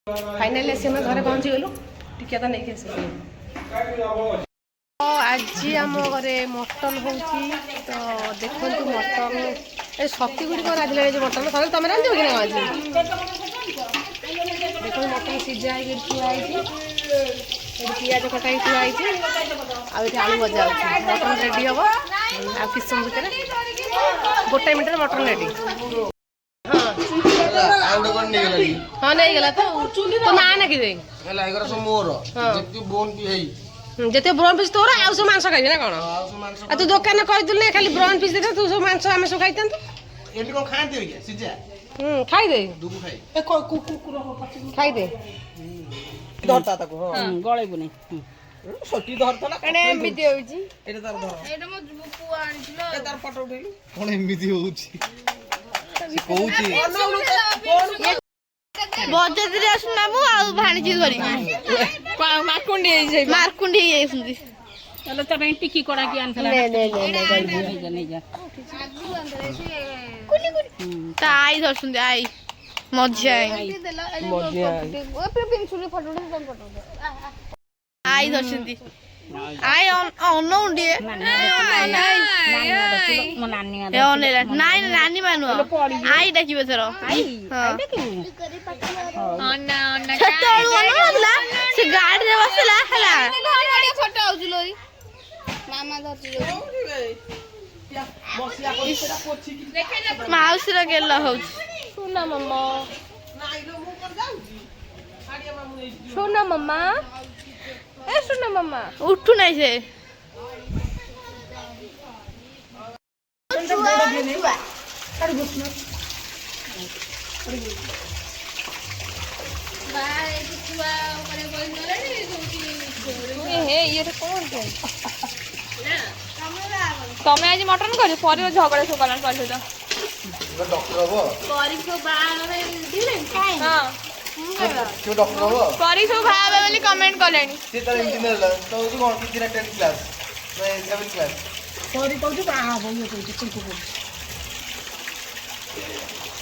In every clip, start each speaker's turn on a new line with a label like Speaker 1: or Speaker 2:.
Speaker 1: Finally आसी घरे पहुँची गलु टिका तो नहीं आस आज आम घरे मटन हो तो देखो मटन ए शक्ति गुड़ी कौन रांधे जो मटन सब तुम रांध कि आज देखो मटन सीझा थुआई पिज कटाई थुआई आलू भजा मटन रेडी हम आ किस समय भितर गोटे मिनट मटन रेडी हाँ नहीं गला तो तो ना ना कि
Speaker 2: हला एगर सब मोर जेति बोन की हेई
Speaker 1: जेते ब्राउन पीस तोरा आ सब मांस खाइबे ना कोन आ तू दुकान कहि दिले खाली ब्राउन पीस देता तू सब मांस हम सब खाइतन तो
Speaker 2: एटी को खाते हो क्या सिजा
Speaker 1: खाइ दे
Speaker 2: दुबु खाई
Speaker 1: ए कुकुर खाइ दे
Speaker 2: धरता ताको हां
Speaker 3: गळे बुनी
Speaker 2: सटी धरता ना
Speaker 3: कने एमिति होउची
Speaker 2: एटा तार धर
Speaker 3: एटा मो पुआ आनिछलो
Speaker 2: ए तार फोटो उठेली कोन एमिति होउची कहूची
Speaker 3: बजतरी आसुना मु आ भाणीची धरी मारकुंडी हे मारकुंडी हे सुंदी चलो त मैं टिकी कोडा की आनथला
Speaker 1: नहीं
Speaker 3: नहीं जा कुली ताई धरसुंदी आई मजा आई आई धरसुंदी आई अन्न उंडी नानी नानी मानु आई डाकिबे थरो आई से गाड़ी रे बसला हला छोटा होजुलो मामा धरजुलो माउसी रे गेला होउछ सुना मम्मा सुना मम्मा ए सुना मम्मा उठू नहीं से ये कौन तमें आज मटन कर पर झगड़ा सब कलान कर
Speaker 2: डॉक्टर हबो
Speaker 3: करी को बाहर दिले हां
Speaker 2: क्यों डॉक्टर हबो
Speaker 3: करी सब भाबे बोली कमेंट करलेनी
Speaker 2: से तर इंजीनियर ल तो तू कोन की 10 क्लास मैं 7 क्लास
Speaker 1: सॉरी कहू बा हबो ये कहू चिंकू को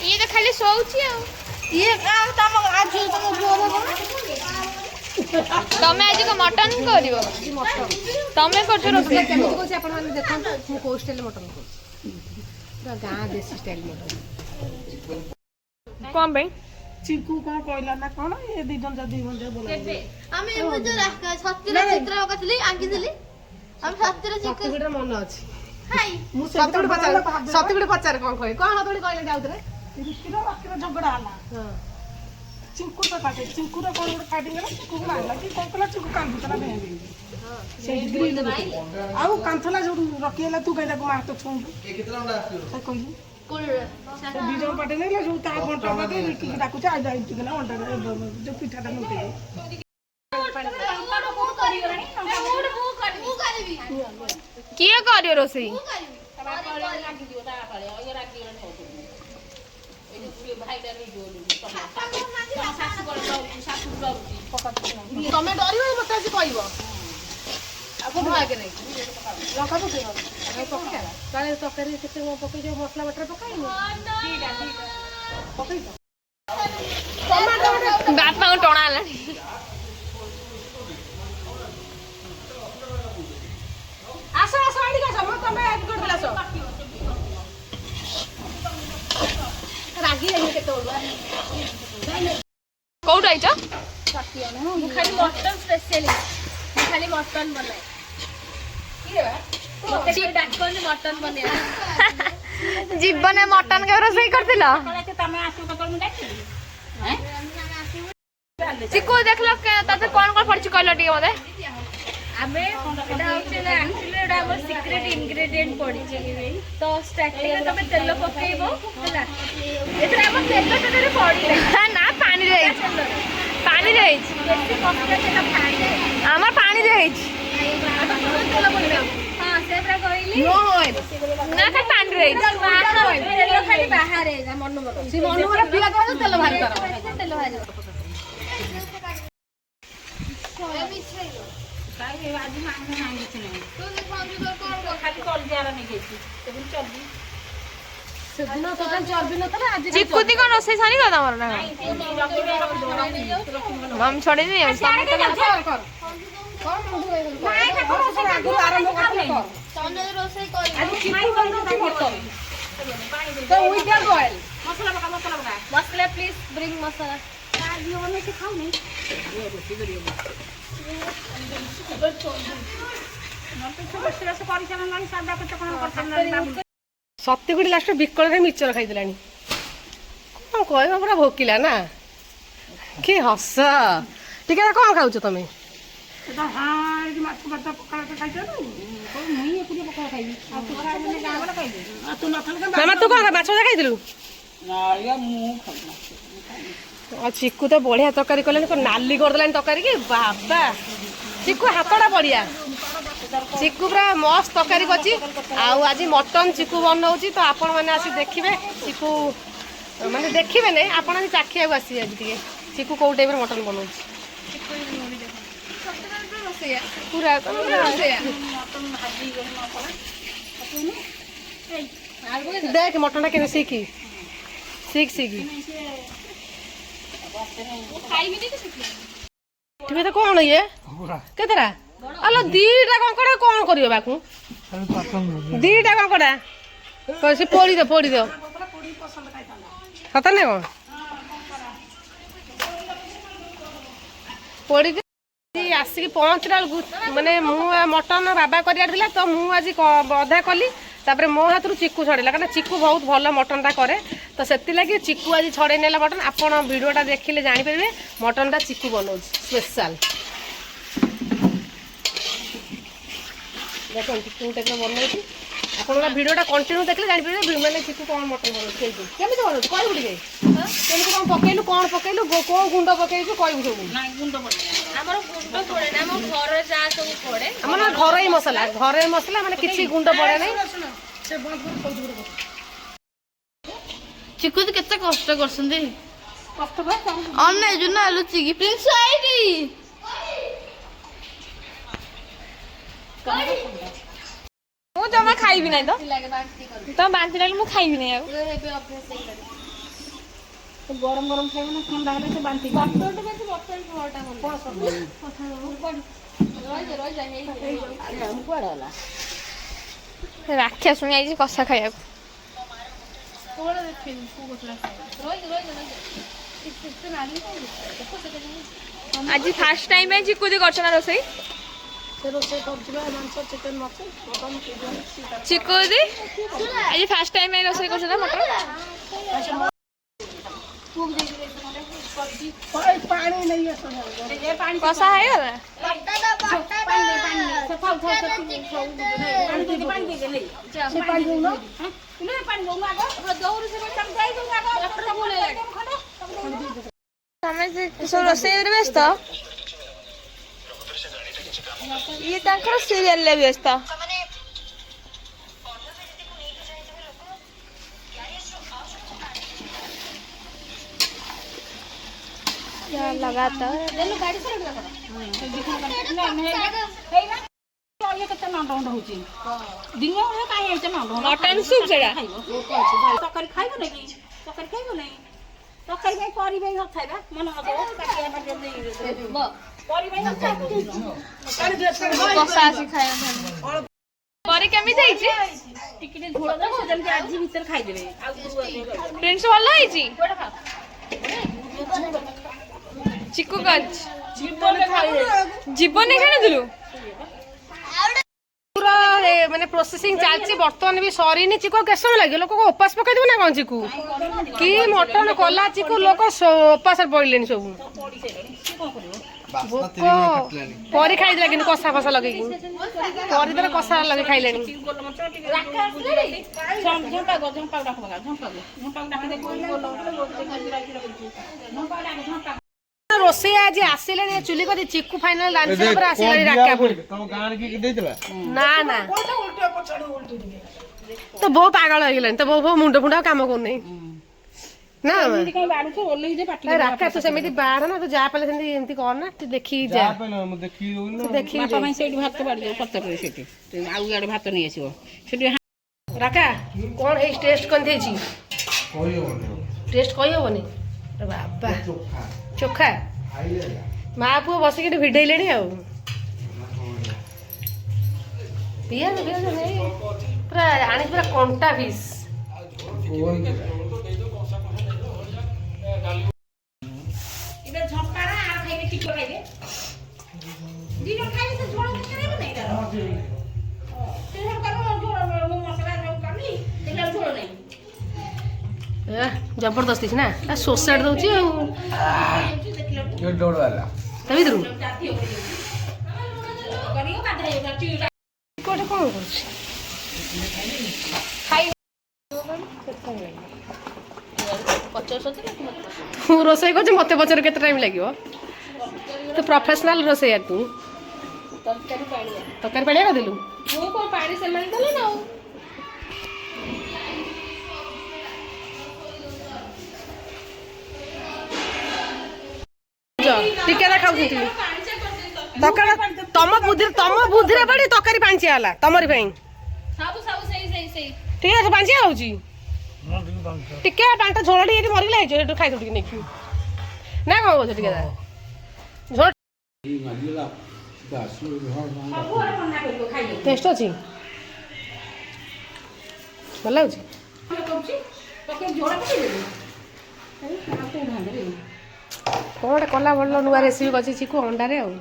Speaker 3: ये तो खाली सोउची आ ये तम आज तुम बोल तमे आज को मटन करिवो तमे करछ रोटी
Speaker 1: केमति कोछि अपन माने देखन मु को स्टाइल मटन को गाँ देसी स्टाइल मटन
Speaker 3: कोन बे
Speaker 1: चिंकू को कहला ना कोन ये दी जन जदी बंदे बोला
Speaker 4: আমি বুঝো রাখা সত্যিরা চিত্র আঁকাছিলি আঁকিছিলি আমি সত্যিরা চিত্র
Speaker 1: सत्तुगुड़ मन अछि
Speaker 4: হাই
Speaker 1: मु सत्तुगुड़ पचार कोन कहि कोन हतोडी कहले जाउतरे किलो बाकी झगड़ा हला हां चिंकू तो काटे चिंकू रो कोन काटी गेला चिंकू को लागला कि कोन कला चिंकू कान भीतर बे हां से ग्रिल आउ कांथला जो रखिएला तू कहला को मार तो छुं
Speaker 2: ए कितना अंडा आसियो
Speaker 1: से कहि
Speaker 4: কোন
Speaker 1: से बीजो पाटे नेला जो ता घंटा बादे की डाकू चा आइदा इति गेला अंडा जो पिठाटा नते
Speaker 3: किए करियो रोसई
Speaker 1: तमे डरिबो मते से कहइबो आपको भय के नहीं लंका पकेइबो नहीं पकेला काले तकरी केते मो पकेइ जो मसला बटर पकाइबो ठीका पकेइबो टमाटर
Speaker 3: बापा को टोणा लानी
Speaker 1: आसा आसा आडी का सब तमे ऐड कर देला सब रागी आइने केते बोलबा
Speaker 3: कोउट आइछ
Speaker 4: খালি মটন স্পেশালিস্ট খালি মটন বানাই কি রে মতে কি ডাকনি মটন বনিয়া
Speaker 3: जीवन में मटन के रोसई करथिल चिकू देखलो तते कोन कोन पड़छ कहलो टिके मते
Speaker 4: आमे एटा होचे ना एक्चुअली एटा हमर सीक्रेट इंग्रेडिएंट पड़ी छै तो स्टार्टिंग में तमे तेल पकेइबो हला एतरा हम तेल तेरे पड़ी
Speaker 3: ना पानी रे पानी रे
Speaker 4: बेसी कष्ट तेल पानी
Speaker 3: हमर पानी रे
Speaker 4: तेल पड़िबो हां सेबरा कहली
Speaker 1: नो
Speaker 3: ना का पानी रे
Speaker 4: तेल खाली बाहर है ना मन मत
Speaker 1: सी मन मोरा पिया कर तेल भारी कर
Speaker 4: तेल भारी
Speaker 3: काई आज मांग मांगी छ नहीं
Speaker 4: तो खाली
Speaker 3: खाली कल दियारा नहीं गेছি तेबुल चलबी
Speaker 1: ସେଦିନ ଟୋଟାଲ ଚର୍ବି ନଥିଲା ଆଜି
Speaker 3: ଚିକୁତି କଣ ରୋଷେଇ ସାରିବ ତମର ନା ମାମ ଛଡେଇ ଦେଇ
Speaker 4: ମସଲା ପ୍ଲିଜ ବ୍ରିଙ୍ଗ ମସଲା
Speaker 1: ସତୀଗୁଡ଼ି ଲାଷ୍ଟ ବିକଳରେ ମିଚର ଖାଇଦେଲାଣି କଣ କହିବ ପୁରା ଭୋକିଲା ନା କି ହସ ଟିକେ କଣ ଖାଉଛ ତମେ ମାମା ତୁ କଣ ମାଛ ଭଜା ଖାଇଥିଲୁ ଆଉ ଚିକୁ ତ ବଢିଆ ତରକାରୀ କଲେଣି ନାଲି କରିଦେଲାଣି ତରକାରୀ କି ବାବା ଚିକୁ ହାତଟା ବଢିଆ ଚିକୁ ପୁରା ମସ୍ତ ତରକାରୀ କରିଛି ଆଉ ଆଜି ମଟନ ଚିକୁ ବନଉଛି ତ ଆପଣ ମାନେ ଆସି ଦେଖିବେ ଚିକୁ ମାନେ ଦେଖିବେ ନାଇଁ ଆପଣ ଆଜି ଚାଖିବାକୁ ଆସିବେ ଆଜି ଟିକେ ଚିକୁ କୋଉ ଟାଇପର ମଟନ ବନଉଛି ପୁରା ଦେଖ ମଟନଟା କେମିତି ଶିଖି ଠିକ ତ କଣ ଇଏ କେତେଟା ଆଲୋ ଦିଟା କଙ୍କଡା କଣ କରିବ ବାକୁ ଦିଟା କଙ୍କଡା ସେ ପୋଡିଦ ସତ ନା କଣ ପୋଡିଦ ଆସିକି ପହଞ୍ଚିଲା ବେଳକୁ ମାନେ ମୁଁ ମଟନ ବାବା କରିବାର ଥିଲା ତ ମୁଁ ଆଜି ଅଧା କଲି ତାପରେ ମୋ ହାତରୁ ଚିକୁ ଛଡେଇଲା କାରଣ ଚିକୁ ବହୁତ ଭଲ ମଟନଟା କରେ ତ ସେଥିଲାଗି ଚିକୁ ଆଜି ଛଡେଇ ନେଲା ମଟନ ଆପଣ ଭିଡ଼ିଓଟା ଦେଖିଲେ ଜାଣିପାରିବେ ମଟନଟା ଚିକୁ ବନଉଛି ସ୍ପେଶାଲ ଦେଖନ୍ତୁ କେଉଁ ଟାଇପ୍ର ବନଉଛି ଆପଣଙ୍କ ଭିଡ଼ିଓଟା କଣ୍ଟିନ୍ୟୁ ଦେଖିଲେ ଜାଣିପାରିବେ ମାନେ ଚିକୁ କ'ଣ ମଟନ ବନଉଛି କେମିତି ବନଉଛି କହିବୁ ଟିକେ କେମିତି କ'ଣ ପକେଇଲୁ କ'ଣ ପକେଇଲୁ କେଉଁ ଗୁଣ୍ଡ ପକେଇଛୁ କହିବୁ ସବୁ
Speaker 4: ଆମର ଗୁଣ୍ଡ ପଡେ ନା ଆମ ଘର ଯାହା ସବୁ ପଡେ
Speaker 1: ଆମର ଘରୋଇ ମସଲା ମାନେ କିଛି ଗୁଣ୍ଡ ପଡେ ନାହିଁ
Speaker 3: ଚିକୁ କେତେ କଷ୍ଟ କରୁଛନ୍ତି ଅନେଇଛୁ ନା ଲୁଚିକି ପ୍ରିନ୍ସ ଆଇଟି ମୁଁ ଜମା ଖାଇବି ନାହିଁ ତ ବାନ୍ତି ଲାଗିଲେ ମୁଁ ଖାଇବି ନାହିଁ ଆଉ
Speaker 1: ଗରମ ଖାଇବ ନା ଥଣ୍ଡା ହେଲେ ସେ ବାନ୍ତି
Speaker 3: ରାକ୍ଷା ଶୁଣି ଆଇଛି କଷା ଖାଇବାକୁ ଆଜି ଫାଷ୍ଟ ଟାଇମ ପାଇଁ ଚିକୁଦି କରୁଛ ନା ରୋଷେଇ ଚିକୁଦି ଆଜି ଫାଷ୍ଟ ଟାଇମ ପାଇଁ ରୋଷେଇ କରୁଛ ନା ମଟନ କଷା ହେଇଗଲା ତମେ ସବୁ ରୋଷେଇରେ ବ୍ୟସ୍ତ ଇଏ ତାଙ୍କର ସିରିଏଲରେ ବ୍ୟସ୍ତ लगातार मटन सूप सेड़ा
Speaker 4: ତରକାରୀ ଖାଇବ ନାଇଁ ତରକାରୀ ଖାଇବ ନାଇଁ ତରକାରୀ ପାଇଁ ପରିବା ଖାଇବା ମନ
Speaker 3: କଷା ଆସି ଖାଇବା ପରେ କେମିତି ହେଇଛି
Speaker 4: ଟିକେ ଝୋଳ ଦେବ ଯେମିତି ଆଜି ଭିତରେ ଖାଇଦେବେ ଆଉ
Speaker 3: ପ୍ରିନ୍ସ ଭଲ ହେଇଛି ଚିକୁ ଗଛ ଜୀବନରେ ଖେଳୁଥିଲୁ
Speaker 1: ମାନେ ପ୍ରୋସେସିଂ ଚାଲିଛି ବର୍ତ୍ତମାନ ବି ସରିନି ଚିକୁ କେତେ ସମୟ ଲାଗିବ ଲୋକ ଉପାସ ପକେଇଦେବୁ ନା କ'ଣ ଚିକୁ କି ମଟନ କଲା ଚିକୁ ଲୋକ ଉପାସରେ ପଡ଼ିଲେଣି ସବୁ ପରି ଖାଇଦେଲା କିନ୍ତୁ କଷା ଫସା ଲଗେଇକି ପରିଦେଲେ କଷା ଲଗେଇ ଖାଇଲେଣି ରୋଷେଇ ଆଜି ଆସିଲେଣି ଚୁଲି କରି ଚିକୁ ଫାଇନାଲ ରାନ୍ଧିଲା ପରେ ଆସିଲାଣି ରାକ୍ଷା ପୁଣି ନା ନା ତ ବୋଉ ପାଗଳ ହେଇଗଲାଣି ତ ବୋଉ ମୁଣ୍ଡ ଫୁଣ୍ଡ କାମ କରୁନି ନା ରାକ୍ଷା ତୁ ସେମିତି ବାହାର ନା ତୁ ଯାହା ପାଇଲେ ସେମିତି ଏମିତି କର ନା ତୁ ଦେଖିକି ଯା ଦେଖିକି
Speaker 5: ସେଇଠି ଭାତ ବାଢିଦେବ ପତ୍ରରେ ସେଠି ଆଉ ଇଆଡେ ଭାତ ନେଇ ଆସିବ ସେଠି
Speaker 1: ରାକା କ'ଣ ହେଇ ଟେଷ୍ଟ କ'ଣ ଦେଇଛି ଟେଷ୍ଟ କହିହେବନି ବାବା ଚୋଖା ମା ପୁଅ ବସିକି ଭିଡ଼େଇଲେଣି ଆଉ ପିଆଜ ନେଇ ପୁରା ଆଣିଛି ପୁରା କଣ୍ଟା ପିସ୍ ଜବରଦସ୍ତ ନା ସୋସାଇଟି ଦଉଛି ଆଉ ତା ଭିତରୁ କୋଉଟା କ'ଣ କରୁଛି ମୁଁ ରୋଷେଇ କରୁଛି ମତେ ପଚାରେ କେତେ ଟାଇମ୍ ଲାଗିବ ତୁ ପ୍ରଫେସନାଲ ରୋଷେଇଆ ତୁ ତରକାରୀ ପାଣିଆ କରିଦେଲୁ
Speaker 4: ମୁଁ କ'ଣ ପାଣି ସେମାନେ ଦେଲେ ନା ଆଉ
Speaker 1: ଟିକେ ଦେଖାଉଛନ୍ତି ତମ ବୁଦ୍ଧିରେ ପଡ଼ି ତରକାରୀ ପାଣିଚିଆ ହେଲା ତମରି ପାଇଁ ଠିକ ଅଛି ପାଣିଚିଆ ହଉଛି ଟିକେ ପାଣିଟା ଝୋଳ ଟିକେ ଏଠି ମରିଗଲା ହେଇଛ ସେଠୁ ଖାଇଦଉ ଟିକେ ନେଇକି ନା କ'ଣ କହୁଛ ଟିକେ ଝୋଳ ଟେଷ୍ଟ ଅଛି ଭଲ ଲାଗୁଛି କ'ଣ ଗୋଟେ କଲା ଭଲ ନୂଆ ରେସିପି କରିଛି ଚିକୁ ଅଣ୍ଡାରେ ଆଉ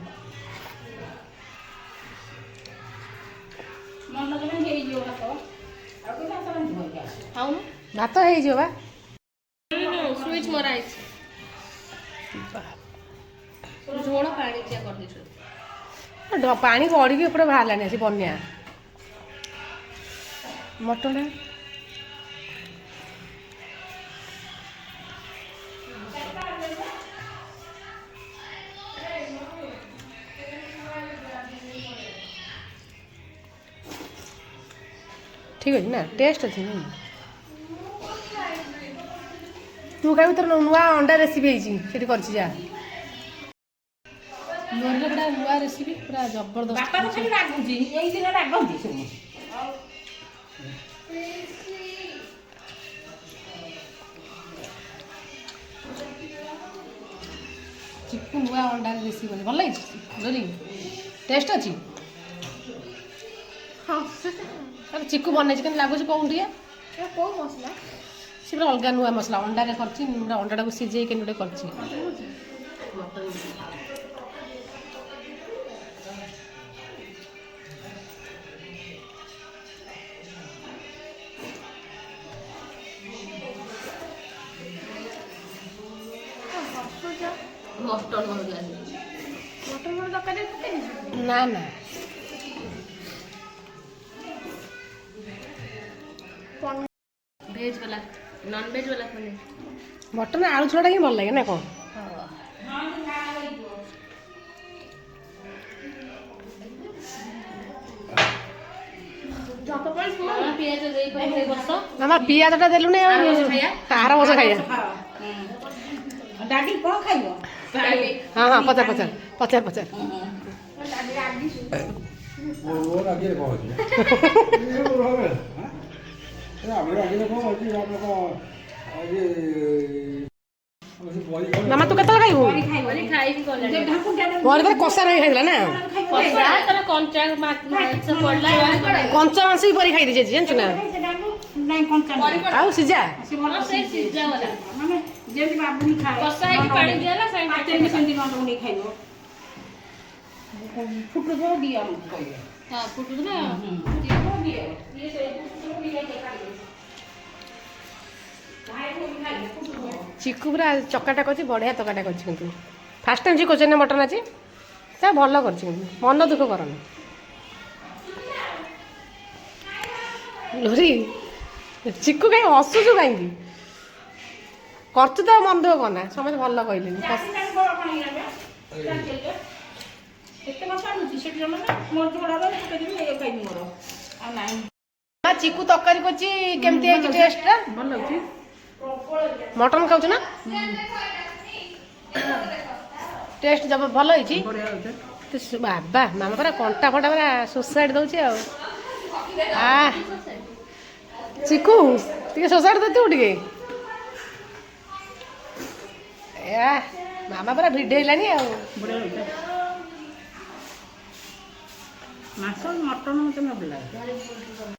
Speaker 1: ଭାତ ହେଇଯିବ ବା
Speaker 4: ସୁଇଚ ମରା ହେଇଛି ଝୋଳ ପାଣିଚିଆ କରିଦେଇଛୁ
Speaker 1: ପାଣି ବଢ଼ିକି ଏପଟେ ବାହାରିଲାନି ଆସି ବନ୍ୟା ମଟନ ଠିକ ଅଛି ନା ଟେଷ୍ଟ ଅଛି ତୁ ଖାଇବୁ ତୋର ନୂଆ ଅଣ୍ଡା ରେସିପି ହେଇଛି ସେଠି କରିଛି ଯା ପୁରା ନୂଆ ରେସିପି ପୁରା ଜବରଦସ୍ତ ଚିକୁ ନୂଆ ଅଣ୍ଡା ରେସିପି ଭଲ ଲାଗିଛି ଜରି ଟେଷ୍ଟ ଅଛି ଚିକୁ ବନେଇଛି କେମିତି ଲାଗୁଛି କହୁନ ଟିକେ
Speaker 4: କୋଉ ମସଲା
Speaker 1: ସେ ପୁରା ଅଲଗା ନୂଆ ମସଲା ଅଣ୍ଡାରେ କରିଛି ପୁରା ଅଣ୍ଡାଟାକୁ ସିଝେଇ କେମିତି ଗୋଟେ କରିଛି ନା ନା
Speaker 4: ଭେଜ ବାଲା ନନ୍ ଭେଜ ବାଲା ପନିର
Speaker 1: ମଟନ ଆଳୁ ଝୋଳଟା ହିଁ ଭଲ ଲାଗେ ନା କ'ଣ
Speaker 4: ପିଆଜ ଦେଇ ବସ
Speaker 1: ନା ପିଆଜଟା ଦେଲୁନି ଆଉ ଆର ବର୍ଷ ଖାଇବା
Speaker 5: ଡାଡି କ'ଣ ଖାଇବ
Speaker 1: ହଁ ହଁ ପଚାର ମାମା ତୁ କେତେବେଳେ ଖାଇବୁ ପରେ କଷା ରହି ଖାଇଥିଲା ନା
Speaker 4: କଞ୍ଚା
Speaker 1: କଞ୍ଚା ମାଂସ ବି ପରି ଖାଇଦେଇଛି ଜାଣିଛୁ ନା ଆଉ ସିଝା ଚିକୁ ପୁରା ଚକାଟା କରିଛି ବଢ଼ିଆ ତକାଟା କରିଛି କିନ୍ତୁ ଫାଷ୍ଟ ଟାଇମ୍ ଚିକୁ କରୁଛନ୍ତି ନା ମଟନ୍ ଆଜି ତା ଭଲ କରିଛି କିନ୍ତୁ ମନ ଦୁଃଖ କରନି ଲୋରି ଚିକୁ କାହିଁ ହସୁଛୁ କାହିଁକି କରୁଛୁ ତ ମନ ଦୁଃଖ କରନା ସମସ୍ତେ ଭଲ କହିଲେନି ଚିକୁ ତରକାରୀ କରିଛି କେମିତି ହେଇଛି ଟେଷ୍ଟଟା ଭଲ ଲାଗୁଛି ମଟନ୍ ଖାଉଛୁ ନା ଟେଷ୍ଟ ଭଲ ହେଇଛି ବାବା ମାମା ପରା କଣ୍ଟା ଫଣ୍ଟା ପରା ସୁସାଇଡ୍ ଦଉଛି ଆଉ ଚିକୁ ଟିକେ ସୋସାଇଟି ଦେଇଥିବୁ ଟିକେ ମାମା ପୁରା ଭିଡେଇଲାଣି ଆଉ
Speaker 5: ମାଛ ମଟନ ମତେ ଭଲ ଲାଗେ।